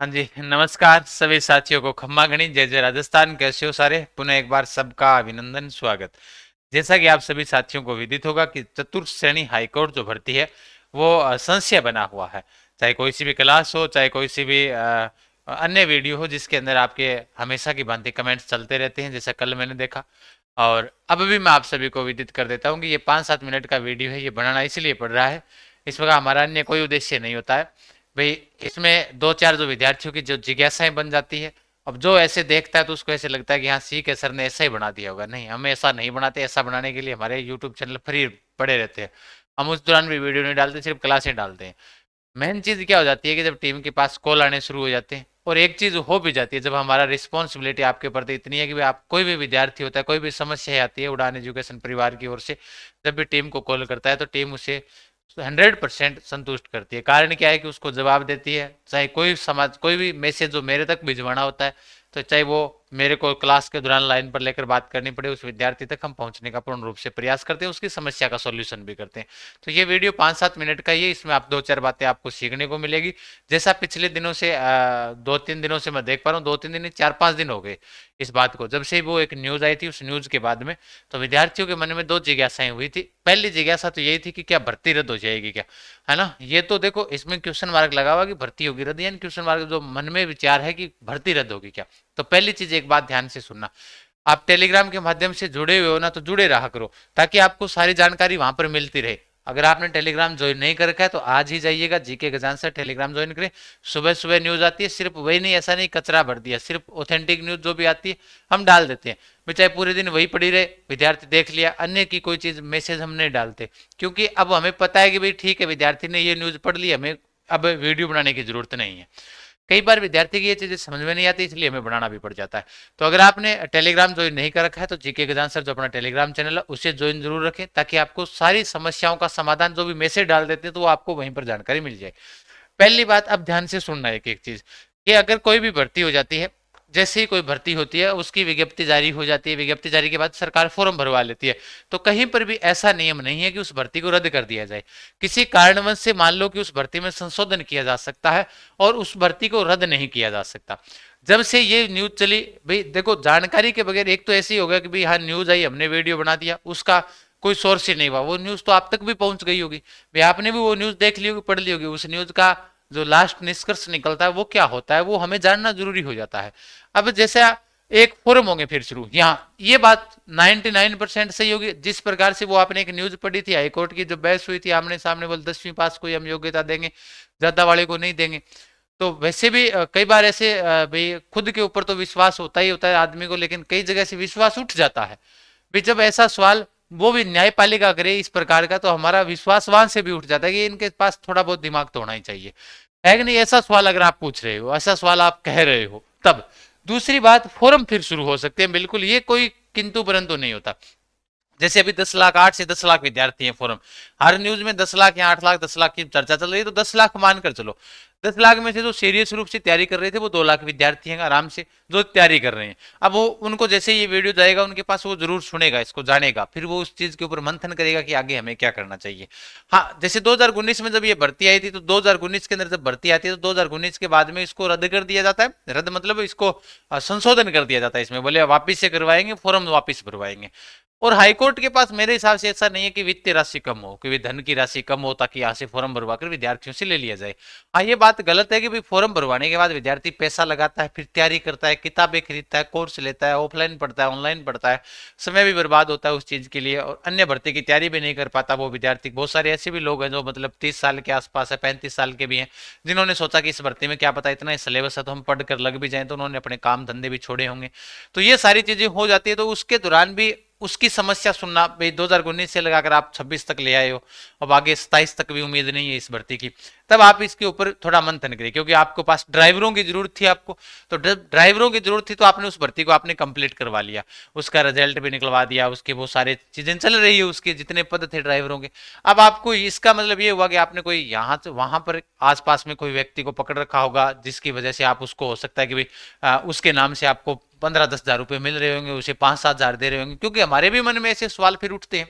हाँ जी, नमस्कार सभी साथियों को। खम्मा गणी जय जय राजस्थान। कैसे हो सारे? पुनः एक बार सबका अभिनंदन, स्वागत। जैसा कि आप सभी साथियों को विदित होगा कि चतुर्थ श्रेणी हाईकोर्ट जो भर्ती है वो संशय बना हुआ है। चाहे कोई सी भी क्लास हो, चाहे कोई सी भी अन्य वीडियो हो जिसके अंदर आपके हमेशा की भांति कमेंट्स चलते रहते हैं, जैसा कल मैंने देखा। और अब भी मैं आप सभी को विदित कर देता हूँ कि ये 5-7 मिनट का वीडियो है, ये बनाना इसलिए पड़ रहा है। इस प्रकार हमारा अन्य कोई उद्देश्य नहीं होता है भाई। इसमें दो चार जो विद्यार्थियों की जो जिज्ञासाएं बन जाती है, अब जो ऐसे देखता है तो उसको ऐसे लगता है कि हाँ ठीक है, सर ने ऐसा ही बना दिया होगा। नहीं, हम ऐसा नहीं बनाते। ऐसा बनाने के लिए हमारे यूट्यूब चैनल फ्री पड़े रहते हैं। हम उस दौरान भी वीडियो नहीं डालते, सिर्फ क्लासें डालते हैं। मेन चीज क्या हो जाती है कि जब टीम के पास कॉल आने शुरू हो जाते हैं, और एक चीज हो भी जाती है, जब हमारा रिस्पॉन्सिबिलिटी आपके प्रति इतनी है कि भाई आप कोई भी विद्यार्थी होता है, कोई भी समस्या आती है उड़ान एजुकेशन परिवार की ओर से, जब भी टीम को कॉल करता है तो टीम उसे 100% संतुष्ट करती है। कारण क्या है कि उसको जवाब देती है। चाहे कोई समाज कोई भी मैसेज जो मेरे तक भिजवाना होता है, तो चाहे वो मेरे को क्लास के दौरान लाइन पर लेकर बात करनी पड़े, उस विद्यार्थी तक हम पहुंचने का पूर्ण रूप से प्रयास करते हैं, उसकी समस्या का सॉल्यूशन भी करते हैं। तो ये वीडियो 5-7 मिनट का ही है, इसमें आप दो चार बातें आपको सीखने को मिलेगी। जैसा पिछले दिनों से 2-3 दिनों से मैं देख पा रहा हूँ, 2-3 दिन 4-5 दिन हो गए इस बात को, जब से वो एक न्यूज आई थी, उस न्यूज के बाद में तो विद्यार्थियों के मन में दो जिज्ञासाएं हुई थी। पहली जिज्ञासा तो यही थी कि क्या भर्ती रद्द हो जाएगी क्या, है ना। ये तो देखो, इसमें क्वेश्चन मार्क लगा हुआ कि भर्ती होगी रद्द, यानी क्वेश्चन मार्क जो मन में विचार है कि भर्ती रद्द होगी क्या। तो पहली चीज एक बात ध्यान से सुनना, आप टेलीग्राम के माध्यम से जुड़े हुए हो ना, तो जुड़े रहा करो ताकि आपको सारी जानकारी वहां पर मिलती रहे। अगर आपने टेलीग्राम ज्वाइन नहीं कर रखा है तो आज ही जाइएगा, जीके गजान से टेलीग्राम ज्वाइन करें। सुबह सुबह न्यूज आती है, सिर्फ वही नहीं, ऐसा नहीं कचरा भर दिया, सिर्फ ऑथेंटिक न्यूज जो भी आती है हम डाल देते हैं। मैं चाहे पूरे दिन वही पड़ी रहे, विद्यार्थी देख लिया, अन्य की कोई चीज मैसेज हम नहीं डालते, क्योंकि अब हमें पता है कि भाई ठीक है, विद्यार्थी ने ये न्यूज पढ़ ली, हमें अब वीडियो बनाने की जरूरत नहीं है। कई बार विद्यार्थी की ये चीजें समझ में नहीं आती, इसलिए हमें बनाना भी पड़ जाता है। तो अगर आपने टेलीग्राम ज्वाइन नहीं कर रखा है तो जीके गजान सर जो अपना टेलीग्राम चैनल है उसे ज्वाइन जरूर रखें, ताकि आपको सारी समस्याओं का समाधान जो भी मैसेज डाल देते हैं तो वो आपको वहीं पर जानकारी मिल जाए। पहली बात, अब ध्यान से सुनना एक एक चीज, कि अगर कोई भी भर्ती हो जाती है, जैसे ही कोई भर्ती होती है उसकी विज्ञप्ति जारी हो जाती है, विज्ञप्ति जारी के बाद सरकार फॉर्म भरवा लेती है। तो कहीं पर भी ऐसा नियम नहीं है कि उस भर्ती को रद्द कर दिया जाए। किसी कारणवश से मान लो कि उस भर्ती में संशोधन किया जा सकता है और उस भर्ती को रद्द नहीं किया जा सकता। जब से ये न्यूज चली, भाई देखो, जानकारी के बगैर एक तो ऐसे ही होगा कि भाई हाँ न्यूज आई, हमने वीडियो बना दिया, उसका कोई सोर्स ही नहीं हुआ, वो न्यूज तो आप तक भी पहुंच गई होगी, भाई आपने भी वो न्यूज देख ली होगी, पढ़ ली होगी। उस न्यूज का जो लास्ट निष्कर्ष निकलता है वो क्या होता है, वो हमें जानना जरूरी हो जाता है। अब जैसे एक फोरम होंगे फिर शुरू, यहाँ ये बात 99% सही होगी। जिस प्रकार से वो आपने एक न्यूज पढ़ी थी हाईकोर्ट की, जो बहस हुई थी आमने सामने, बोल 10वीं पास को ही हम योग्यता देंगे, ज्यादा वाले को नहीं देंगे। तो वैसे भी कई बार ऐसे भाई खुद के ऊपर तो विश्वास होता ही होता है आदमी को, लेकिन कई जगह से विश्वास उठ जाता है। भी जब ऐसा सवाल वो भी न्यायपालिका करे इस प्रकार का, तो हमारा विश्वास वहां से भी उठ जाता है कि इनके पास थोड़ा बहुत दिमाग तो होना ही चाहिए, है कि नहीं। ऐसा सवाल अगर आप पूछ रहे हो, ऐसा सवाल आप कह रहे हो, तब दूसरी बात, फोरम फिर शुरू हो सकते हैं, बिल्कुल ये कोई किंतु परंतु नहीं होता। जैसे अभी 10 लाख, 8 से 10 लाख विद्यार्थी हैं फोरम, हर न्यूज में 10 लाख या 8 लाख, 10 लाख की चर्चा चल रही है, तो 10 लाख मानकर चलो। 10 लाख में से जो सीरियस रूप से तैयारी कर रहे थे वो 2 लाख विद्यार्थी हैं आराम से, जो तैयारी कर रहे हैं। अब वो उनको जैसे ये वीडियो जाएगा उनके पास, वो जरूर सुनेगा, इसको जानेगा, फिर वो उस चीज के ऊपर मंथन करेगा कि आगे हमें क्या करना चाहिए। हाँ, जैसे 2019 में जब ये भर्ती आई थी, तो 2019 के अंदर जब भर्ती आती है तो 2019 के बाद में इसको रद्द कर दिया जाता है। रद्द मतलब इसको संशोधन कर दिया जाता है, इसमें बोले वापिस से करवाएंगे, फॉर्म वापिस भरवाएंगे। और हाईकोर्ट के पास मेरे हिसाब से ऐसा नहीं है कि वित्तीय राशि कम हो, कि धन की राशि कम हो ताकि यहाँ से फॉर्म भरवा कर विद्यार्थियों से ले लिया जाए। हाँ, ये बात गलत है कि भाई फॉर्म भरवाने के बाद विद्यार्थी पैसा लगाता है, फिर तैयारी करता है, किताबें खरीदता है, कोर्स लेता है, ऑफलाइन पढ़ता है, ऑनलाइन पढ़ता है, समय भी बर्बाद होता है उस चीज के लिए, और अन्य भर्ती की तैयारी भी नहीं कर पाता वो विद्यार्थी। बहुत सारे ऐसे भी लोग हैं जो मतलब 30 साल के आसपास है, 35 साल के भी हैं, जिन्होंने सोचा कि इस भर्ती में क्या पता इतना सिलेबस है तो हम पढ़ कर लग भी जाए, तो उन्होंने अपने काम धंधे भी छोड़े होंगे। तो ये सारी चीजें हो जाती है, तो उसके दौरान भी उसकी समस्या सुनना। भाई 2019 से लगाकर आप 26 तक ले आए हो, अब आगे 27 तक भी उम्मीद नहीं है इस भर्ती की, तब आप इसके ऊपर थोड़ा मंथन करिए, क्योंकि आपके पास ड्राइवरों की जरूरत थी आपको, तो ड्राइवरों की जरूरत थी तो आपने उस भर्ती को आपने कंप्लीट करवा लिया, उसका रिजल्ट भी निकलवा दिया, उसके बहुत सारे चीजें चल रही है, उसके जितने पद थे ड्राइवरों के। अब आपको इसका मतलब ये हुआ कि आपने कोई यहाँ से वहां पर आसपास में कोई व्यक्ति को पकड़ रखा होगा, जिसकी वजह से आप उसको, हो सकता है कि भाई उसके नाम से आपको 15-10 हजार रुपए मिल रहे होंगे, उसे 5-7 हजार दे रहे होंगे, क्योंकि हमारे भी मन में ऐसे सवाल फिर उठते हैं,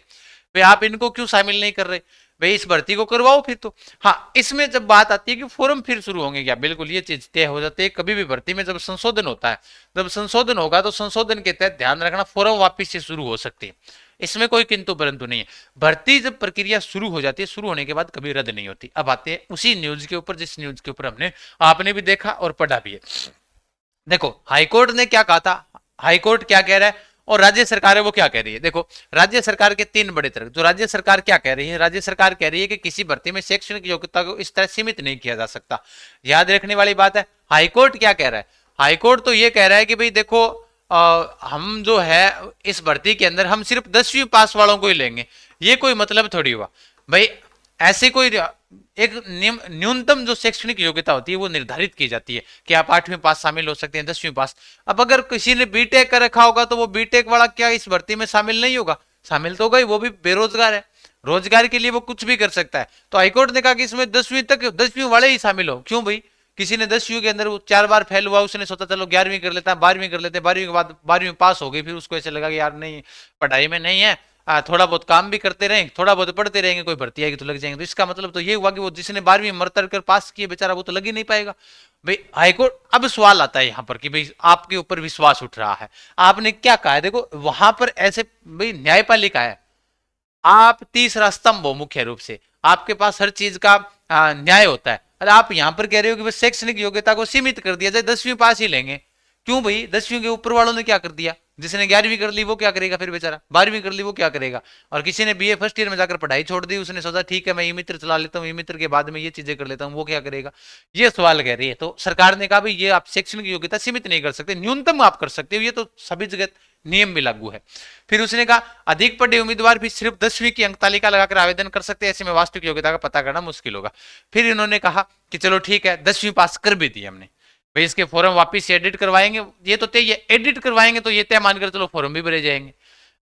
भाई आप इनको क्यों शामिल नहीं कर रहे। भाई इस भर्ती को करवाओ फिर तो। हाँ, इसमें जब बात आती है कि फॉर्म फिर शुरू होंगे क्या, बिल्कुल ये चीज तय हो जाती है। कभी भी भर्ती में जब संशोधन होता है, जब संशोधन होगा तो संशोधन के तहत ध्यान रखना फॉर्म वापिस से शुरू हो सकती है, इसमें कोई किंतु परंतु नहीं है। भर्ती जब प्रक्रिया शुरू हो जाती है, शुरू होने के बाद कभी रद्द नहीं होती। अब आते हैं उसी न्यूज के ऊपर जिस न्यूज के ऊपर हमने आपने भी देखा और पढ़ा भी है। देखो हाईकोर्ट ने क्या कहा था, हाईकोर्ट क्या कह रहा है और राज्य सरकार है वो क्या कह रही है। देखो राज्य सरकार के तीन बड़े तर्क, जो राज्य सरकार क्या कह रही है, राज्य सरकार कह रही है कि किसी भर्ती में शैक्षणिक योग्यता को इस तरह सीमित नहीं किया जा सकता। याद रखने वाली बात है। हाईकोर्ट क्या कह रहा है, हाईकोर्ट तो ये कह रहा है कि भाई देखो हम जो है इस भर्ती के अंदर हम सिर्फ 10वीं पास वालों को ही लेंगे, ये कोई मतलब थोड़ी हुआ भाई। ऐसे कोई एक न्यूनतम जो शैक्षणिक योग्यता होती है वो निर्धारित की जाती है कि आप 8वीं पास शामिल हो सकते हैं, 10वीं पास। अब अगर किसी ने बीटेक कर रखा होगा तो वो बीटेक वाला क्या इस भर्ती में शामिल नहीं होगा, शामिल तो होगा ही, वो भी बेरोजगार है, रोजगार के लिए वो कुछ भी कर सकता है। तो हाईकोर्ट ने कहा कि इसमें 10वीं तक 10वीं वाले ही शामिल हो। क्यों भाई, किसी ने 10वीं के अंदर 4 बार फेल हुआ, उसने सोचा चलो 11वीं कर लेता है, 12वीं कर लेते हैं, 12वीं के बाद 12वीं पास हो गई, फिर उसको ऐसे लगा कि यार नहीं पढ़ाई में नहीं है, थोड़ा बहुत काम भी करते रहेंगे, थोड़ा बहुत पढ़ते रहेंगे, कोई भर्ती आएगी तो लग जाएंगे। तो इसका मतलब तो ये हुआ कि वो जिसने 12वीं मरतर कर पास किए बेचारा वो तो लग ही नहीं पाएगा भाई। हाईकोर्ट अब सवाल आता है यहाँ पर कि भाई आपके ऊपर विश्वास उठ रहा है, आपने क्या कहा है। देखो वहां पर ऐसे भाई न्यायपालिका है, आप तीसरा स्तंभ हो, मुख्य रूप से आपके पास हर चीज का न्याय होता है। अरे आप यहां पर कह रहे हो कि बस शैक्षणिक योग्यता को सीमित कर दिया जाए, 10वीं पास ही लेंगे। क्यों भाई, 10वीं के ऊपर वालों ने क्या कर दिया, जिसने 11वीं कर ली वो क्या करेगा फिर बेचारा, 12वीं कर ली वो क्या करेगा। और किसी ने बीए फर्स्ट ईयर में जाकर पढ़ाई छोड़ दी, उसने सोचा ठीक है मैं ई मित्र चला लेता हूँ, ई मित्र के बाद में ये चीजें कर लेता हूँ, वो क्या करेगा। ये सवाल कह रही है। तो सरकार ने कहा भाई ये आप शैक्षणिक योग्यता सीमित नहीं कर सकते, न्यूनतम आप कर सकते हो, ये तो सभी जगह नियम भी लागू है। फिर उसने कहा अधिक पढ़े उम्मीदवार भी सिर्फ 10वीं की अंक तालिका लगाकर आवेदन कर सकते हैं, ऐसे में वास्तविक योग्यता का पता करना मुश्किल होगा। फिर इन्होंने कहा कि चलो ठीक है 10वीं पास कर भी दी हमने, भाई इसके फॉर्म वापिस से एडिट करवाएंगे, ये तो तय है, एडिट करवाएंगे तो ये तय मानकर चलो फॉर्म भी भरे जाएंगे,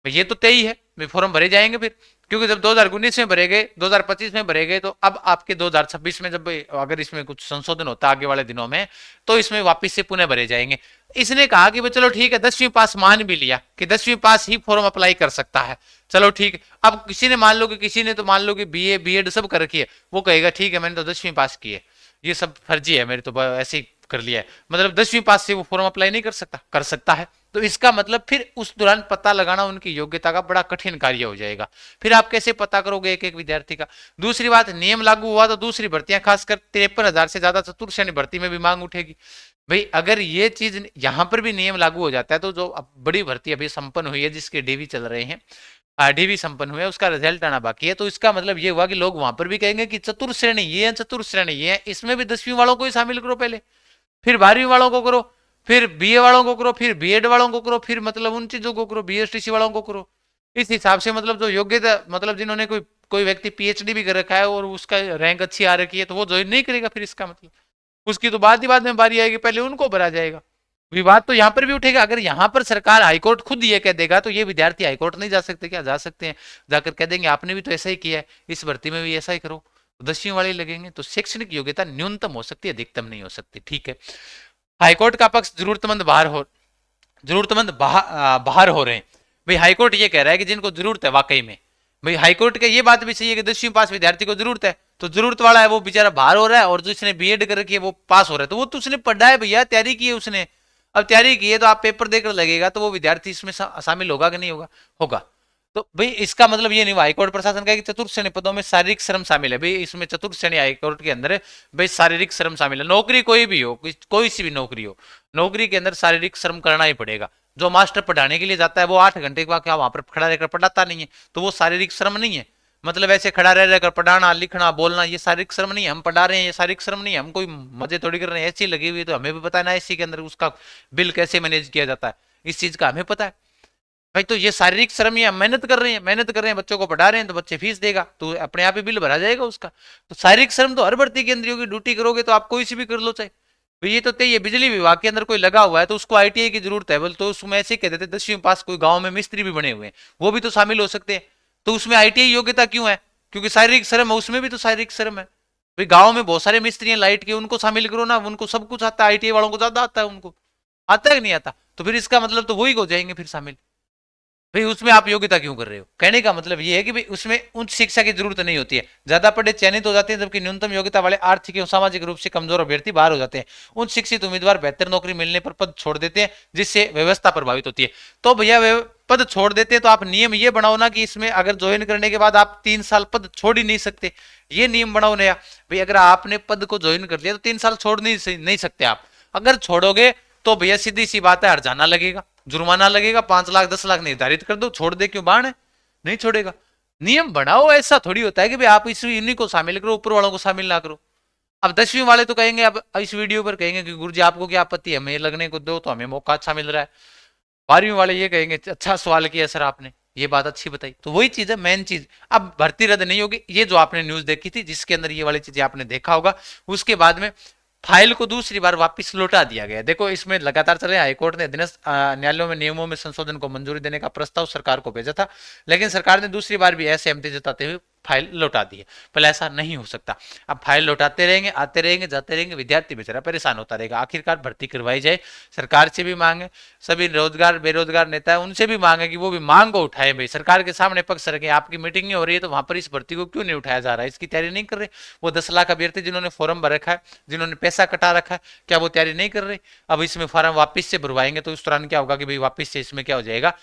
भाई ये तो तय ही है, भाई फॉर्म भरे जाएंगे फिर। क्योंकि जब 2019 में भरे गए, 2025 में भरे गए, तो अब आपके 2026 में जब अगर इसमें कुछ संशोधन होता है आगे वाले दिनों में तो इसमें वापस से पुनः भरे जाएंगे। इसने कहा कि भाई चलो ठीक है 10वीं पास मान भी लिया कि 10वीं पास ही फॉर्म अप्लाई कर सकता है, चलो ठीक। अब किसी ने मान लो कि किसी ने तो मान लो कि बीए बीएड सब कर रखी है, वो कहेगा ठीक है मैंने तो 10वीं पास की है, ये सब फर्जी है मेरे तो ऐसे ही कर लिया है, मतलब 10वीं पास से वो फॉर्म अप्लाई नहीं कर सकता, कर सकता है। तो इसका मतलब फिर उस दौरान पता लगाना उनकी योग्यता का बड़ा कठिन कार्य हो जाएगा। फिर आप कैसे पता करोगे एक एक विद्यार्थी का। दूसरी बात, नियम लागू हुआ तो दूसरी भर्तियां खासकर 53,000 से ज्यादा चतुर्थ श्रेणी भर्ती में भी मांग उठेगी। भाई अगर ये चीज यहां पर भी नियम लागू हो जाता है तो जो बड़ी भर्ती अभी संपन्न हुई है जिसके डीवी चल रहे हैं, डीवी संपन्न हुआ है, उसका रिजल्ट आना बाकी है, तो इसका मतलब ये हुआ कि लोग वहां पर भी कहेंगे कि चतुर्थ श्रेणी ये है, चतुर्थ श्रेणी ये है, इसमें भी 10वीं वालों को ही शामिल करो पहले, फिर 12वीं वालों को करो, फिर बीए वालों को करो, फिर बीएड वालों को करो, फिर मतलब उन चीजों को करो, बीएसटीसी वालों को करो। इस हिसाब से मतलब जो योग्यता, मतलब जिन्होंने कोई कोई व्यक्ति पीएचडी भी कर रखा है और उसका रैंक अच्छी आ रखी है तो वो ज्वाइन नहीं करेगा, फिर इसका मतलब उसकी तो बाद ही बाद में बारी आएगी, पहले उनको भरा जाएगा। विवाद तो यहाँ पर भी उठेगा। अगर यहाँ पर सरकार हाईकोर्ट खुद ये कह देगा तो ये विद्यार्थी हाईकोर्ट नहीं जा सकते क्या, जा सकते हैं, जाकर कह देंगे आपने भी तो ऐसा ही किया है, इस भर्ती में भी ऐसा ही करो, 10वीं वाले लगेंगे। तो शैक्षणिक योग्यता न्यूनतम हो सकती है, अधिकतम नहीं हो सकती, ठीक है। हाईकोर्ट का पक्ष जरूरतमंद बाहर हो रहे हैं। भाई हाईकोर्ट ये कह रहा है कि जिनको जरूरत है वाकई में, भाई हाईकोर्ट के ये बात भी सही है कि 10वीं पास विद्यार्थी को जरूरत है, तो जरूरत वाला है वो बेचारा बाहर हो रहा है, और जिसने बीएड कर रखी है वो पास हो रहा है, तो वो तो उसने पढ़ा है भैया, तैयारी की है उसने। अब तैयारी की है तो आप पेपर देकर लगेगा तो वो विद्यार्थी इसमें शामिल होगा कि नहीं होगा, होगा। तो भाई इसका मतलब ये नहीं हुआ हाईकोर्ट प्रशासन का कि चतुर्थ श्रेणी पदों में शारीरिक श्रम शामिल है। भाई इसमें चतुर्थ श्रेणी हाईकोर्ट के अंदर भाई शारीरिक श्रम शामिल है, नौकरी कोई भी हो, कोई सी भी नौकरी हो, नौकरी के अंदर शारीरिक श्रम करना ही पड़ेगा। जो मास्टर पढ़ाने के लिए जाता है वो 8 घंटे के बाद क्या वहां पर खड़ा रहकर पढ़ाता नहीं है, तो वो शारीरिक श्रम नहीं है। मतलब ऐसे खड़ा रह रहकर पढ़ाना लिखना बोलना ये शारीरिक श्रम नहीं है, हम पढ़ा रहे हैं ये शारीरिक श्रम नहीं है, हम कोई मजे थोड़ी कर रहे हैं, ऐसी लगी हुई है तो हमें भी पता है ना इसी के अंदर उसका बिल कैसे मैनेज किया जाता है, इस चीज का हमें पता है भाई। तो ये शारीरिक श्रम, ये मेहनत कर रहे हैं, मेहनत कर रहे हैं, बच्चों को पढ़ा रहे हैं तो बच्चे फीस देगा तो अपने आप ही बिल भरा जाएगा उसका। तो शारीरिक श्रम तो हर भर्ती के अंदर होगी, ड्यूटी करोगे तो आप कोई सी भी कर लो चाहे। तो ये तो तय है, बिजली विभाग के अंदर कोई लगा हुआ है तो उसको आईटीआई की जरूरत है, बोल तो उसमें ऐसे कहते थे 10वीं पास, कोई गांव में मिस्त्री भी बने हुए हैं वो भी तो शामिल हो सकते हैं, तो उसमें आईटीआई योग्यता क्यों है, क्योंकि शारीरिक श्रम है, उसमें भी तो शारीरिक श्रम है भाई। गाँव में बहुत सारे मिस्त्री हैं लाइट के, उनको शामिल करो ना, उनको सब कुछ आता है, आईटीआई वालों को ज्यादा आता है, उनको आता है कि नहीं आता, तो फिर इसका मतलब तो वही हो जाएंगे फिर शामिल। भाई उसमें आप योग्यता क्यों कर रहे हो? कहने का मतलब ये है कि भाई उसमें उच्च शिक्षा की जरूरत नहीं होती है, ज्यादा पढ़े चयनित हो जाते हैं, जबकि न्यूनतम योग्यता वाले आर्थिक एवं सामाजिक रूप से कमजोर अभ्यर्थी बाहर हो जाते हैं। उच्च शिक्षित उम्मीदवार बेहतर नौकरी मिलने पर पद छोड़ देते हैं, जिससे व्यवस्था प्रभावित होती है। तो भैया पद छोड़ देते हैं तो आप नियम ये बनाओ ना कि इसमें अगर ज्वाइन करने के बाद आप 3 साल पद छोड़ ही नहीं सकते, ये नियम बनाओ नया। भाई अगर आपने पद को ज्वाइन कर लिया तो 3 साल छोड़ नहीं सकते आप। अगर छोड़ोगे तो भैया सीधी सी बात है, हर्जाना लगेगा, जुर्माना लगेगा, 5 लाख 10 लाख निर्धारित कर दो, छोड़ दे क्यों बाण है, नहीं छोड़ेगा। नियम बनाओ, ऐसा थोड़ी होता है कि भाई आप इन्हीं को शामिल करो, ऊपर वालों को शामिल ना करो। अब 10वीं वाले तो कहेंगे, अब इस वीडियो पर कहेंगे कि गुरुजी आपको क्या आपत्ति है, हमें लगने को दो तो हमें मौका अच्छा मिल रहा है। 12वीं वाले ये कहेंगे अच्छा सवाल किया सर आपने, ये बात अच्छी बताई। तो वही चीज है, मेन चीज। अब भर्ती रद्द नहीं होगी, ये जो आपने न्यूज देखी थी जिसके अंदर ये वाली चीजें आपने देखा होगा, उसके बाद में फाइल को दूसरी बार वापस लौटा दिया गया। देखो इसमें लगातार चल रहे, हाईकोर्ट ने अधीनस्थ न्यायालयों में नियमों में संशोधन को मंजूरी देने का प्रस्ताव सरकार को भेजा था, लेकिन सरकार ने दूसरी बार भी असहमति जताते हुए फाइल लौटा दी है। पहले ऐसा नहीं हो सकता। अब फाइल लौटाते रहेंगे, आते रहेंगे, जाते रहेंगे, विद्यार्थी बेचारा परेशान होता रहेगा। आखिरकार भर्ती करवाई जाए, सरकार से भी मांगे, सभी रोजगार बेरोजगार नेता है उनसे भी मांगे कि वो भी मांग को उठाए। भाई सरकार के सामने पक्ष रखें, आपकी मीटिंग नहीं हो रही है तो वहां पर इस भर्ती को क्यों नहीं उठाया जा रहा है, इसकी तैयारी नहीं कर रहे। वो 10 लाख अभ्यर्थी जिन्होंने फॉर्म भर रखा है, जिन्होंने पैसा कटा रखा है, क्या वो तैयारी नहीं कर रहे? अब इसमें फॉर्म वापस से भरवाएंगे तो उस दौरान क्या होगा कि भाई वापस से इसमें क्या हो जाएगा,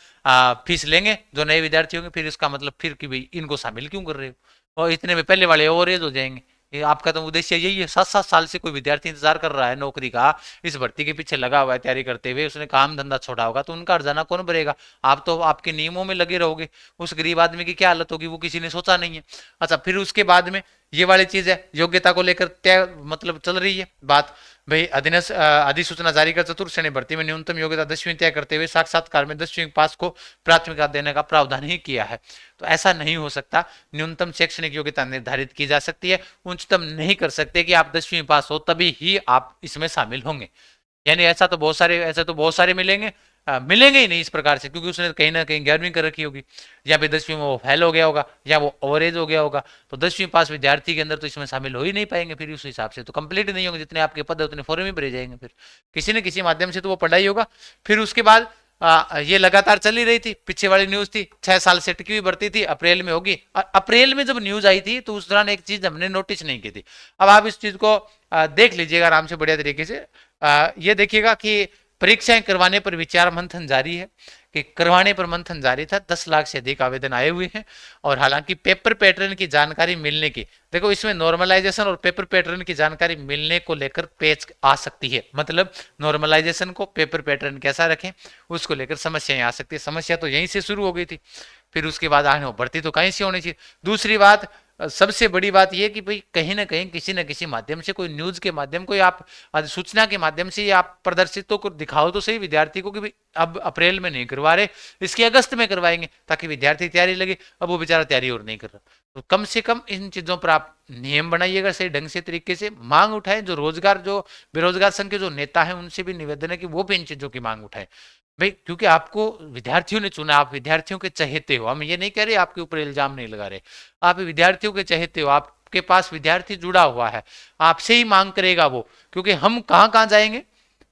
फीस लेंगे जो नए विद्यार्थी होंगे, फिर इसका मतलब फिर कि भाई इनको शामिल क्यों कर रहे हो, और इतने में पहले वाले ओवर एज हो जाएंगे। ये आपका तो उद्देश्य यही है। 7-7 साल से कोई विद्यार्थी इंतजार कर रहा है नौकरी का, इस भर्ती के पीछे लगा हुआ है तैयारी करते हुए, उसने काम धंधा छोड़ा होगा तो उनका हर्जाना कौन भरेगा? आप तो आपके नियमों में लगे रहोगे। उस गरीब आदमी की क्या हालत होगी, वो किसी ने सोचा नहीं है। अच्छा फिर उसके बाद में ये वाली चीज है, योग्यता को लेकर तय मतलब चल रही है बात। भाई अधिसूचना जारी कर चतुर्थ श्रेणी भर्ती में न्यूनतम योग्यता 10वीं तय करते हुए साक्षात्कार में 10वीं पास को प्राथमिकता देने का प्रावधान ही किया है। तो ऐसा नहीं हो सकता। न्यूनतम शैक्षणिक योग्यता निर्धारित की जा सकती है, उच्चतम नहीं कर सकते कि आप 10वीं पास हो तभी ही आप इसमें शामिल होंगे। यानी ऐसे तो बहुत सारे मिलेंगे, मिलेंगे ही नहीं इस प्रकार से, क्योंकि उसने कहीं ना कहीं 11वीं कर रखी होगी, या फिर 10वीं में वो फेल हो गया होगा, या वो ओवरेज हो गया होगा। तो 10वीं पास विद्यार्थी के अंदर तो इसमें शामिल हो ही नहीं पाएंगे, फिर उस हिसाब से तो कंप्लीट नहीं होंगे। जितने आपके पद है उतने फॉर्म ही भरे जाएंगे, फिर किसी न किसी माध्यम से तो वो पढ़ाई होगा। फिर उसके बाद ये लगातार चली रही थी, पीछे वाली न्यूज थी 6 साल से टिकी हुई भर्ती थी, अप्रैल में होगी। अप्रैल में जब न्यूज आई थी तो उस दौरान एक चीज हमने नोटिस नहीं की थी। अब आप इस चीज को देख लीजिएगा आराम से बढ़िया तरीके से। ये देखिएगा कि परीक्षाएं करवाने पर विचार मंथन जारी है, कि करवाने पर मंथन जारी था। 10 लाख से अधिक आवेदन आए हुए हैं, और हालांकि पेपर पैटर्न की जानकारी मिलने की, देखो इसमें नॉर्मलाइजेशन और पेपर पैटर्न की जानकारी मिलने को लेकर पेच आ सकती है। मतलब नॉर्मलाइजेशन को पेपर पैटर्न कैसा रखें उसको लेकर समस्याएं आ सकती है। समस्या तो यहीं से शुरू हो गई थी, फिर उसके बाद आने भर्ती तो कहीं से होनी चाहिए। दूसरी बात, सबसे बड़ी बात यह कि भाई कहीं ना कहीं किसी न किसी माध्यम से, कोई न्यूज के माध्यम, कोई आप सूचना के माध्यम से आप प्रदर्शित तो दिखाओ तो सही विद्यार्थी को कि भाई अब अप्रैल में नहीं करवा रहे, इसके अगस्त में करवाएंगे, ताकि विद्यार्थी तैयारी लगे। अब वो बेचारा तैयारी और नहीं कर रहा। तो कम से कम इन चीजों पर आप नियम बनाइएगा सही ढंग से तरीके से, मांग उठाएं। जो बेरोजगार संघ के जो नेता है उनसे भी निवेदन है कि वो भी इन चीजों की मांग उठाएं। भाई क्योंकि आपको विद्यार्थियों ने चुना, आप विद्यार्थियों के चहेते हो। हम ये नहीं कह रहे आपके ऊपर इल्जाम नहीं लगा रहे, आप विद्यार्थियों के चहेते हो, आपके पास विद्यार्थी जुड़ा हुआ है, आपसे ही मांग करेगा वो। क्योंकि हम कहाँ कहाँ जाएंगे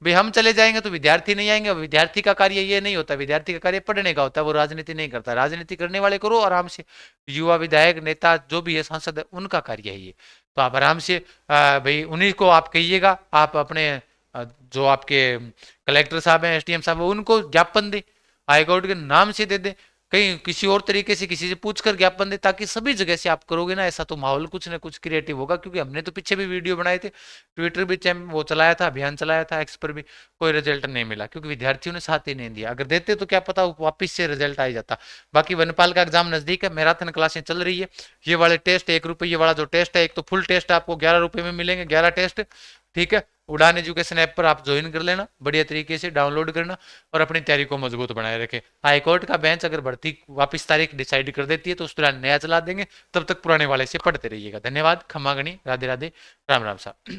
भाई, हम चले जाएंगे तो विद्यार्थी नहीं आएंगे। विद्यार्थी का कार्य ये नहीं होता, विद्यार्थी का कार्य पढ़ने का होता है, वो राजनीति नहीं करता। राजनीति करने वाले करो आराम से, युवा विधायक नेता जो भी है सांसद है उनका कार्य है ये। तो आप आराम से भाई उन्हीं को आप कहिएगा, आप अपने जो आपके कलेक्टर साहब हैं, एसडीएम साहब, उनको ज्ञापन दे, हाईकोर्ट के नाम से दे दे, कहीं किसी और तरीके से किसी से पूछकर ज्ञापन दे, ताकि सभी जगह से आप करोगे ना ऐसा तो माहौल कुछ ना कुछ क्रिएटिव होगा। क्योंकि हमने तो पीछे भी वीडियो बनाए थे, ट्विटर भी वो चलाया था, अभियान चलाया था, एक्स पर भी कोई रिजल्ट नहीं मिला, क्योंकि विद्यार्थियों ने साथ ही नहीं दिया। अगर देते तो क्या पता वापिस से रिजल्ट आ जाता। बाकी वनपाल का एग्जाम नजदीक है, मैराथन क्लासें चल रही है। ये वाले टेस्ट 1 रुपये वाला जो टेस्ट है, एक तो फुल टेस्ट आपको 11 रुपये में मिलेंगे, 11 टेस्ट, ठीक है। उड़ान एजुकेशन ऐप पर आप ज्वाइन कर लेना, बढ़िया तरीके से डाउनलोड करना, और अपनी तैयारी को मजबूत बनाए रखें। हाईकोर्ट का बेंच अगर भर्ती वापस तारीख डिसाइड कर देती है तो उस दौरान नया चला देंगे, तब तक पुराने वाले से पढ़ते रहिएगा। धन्यवाद, खम्मा गणी, राधे राधे, राम राम साहब।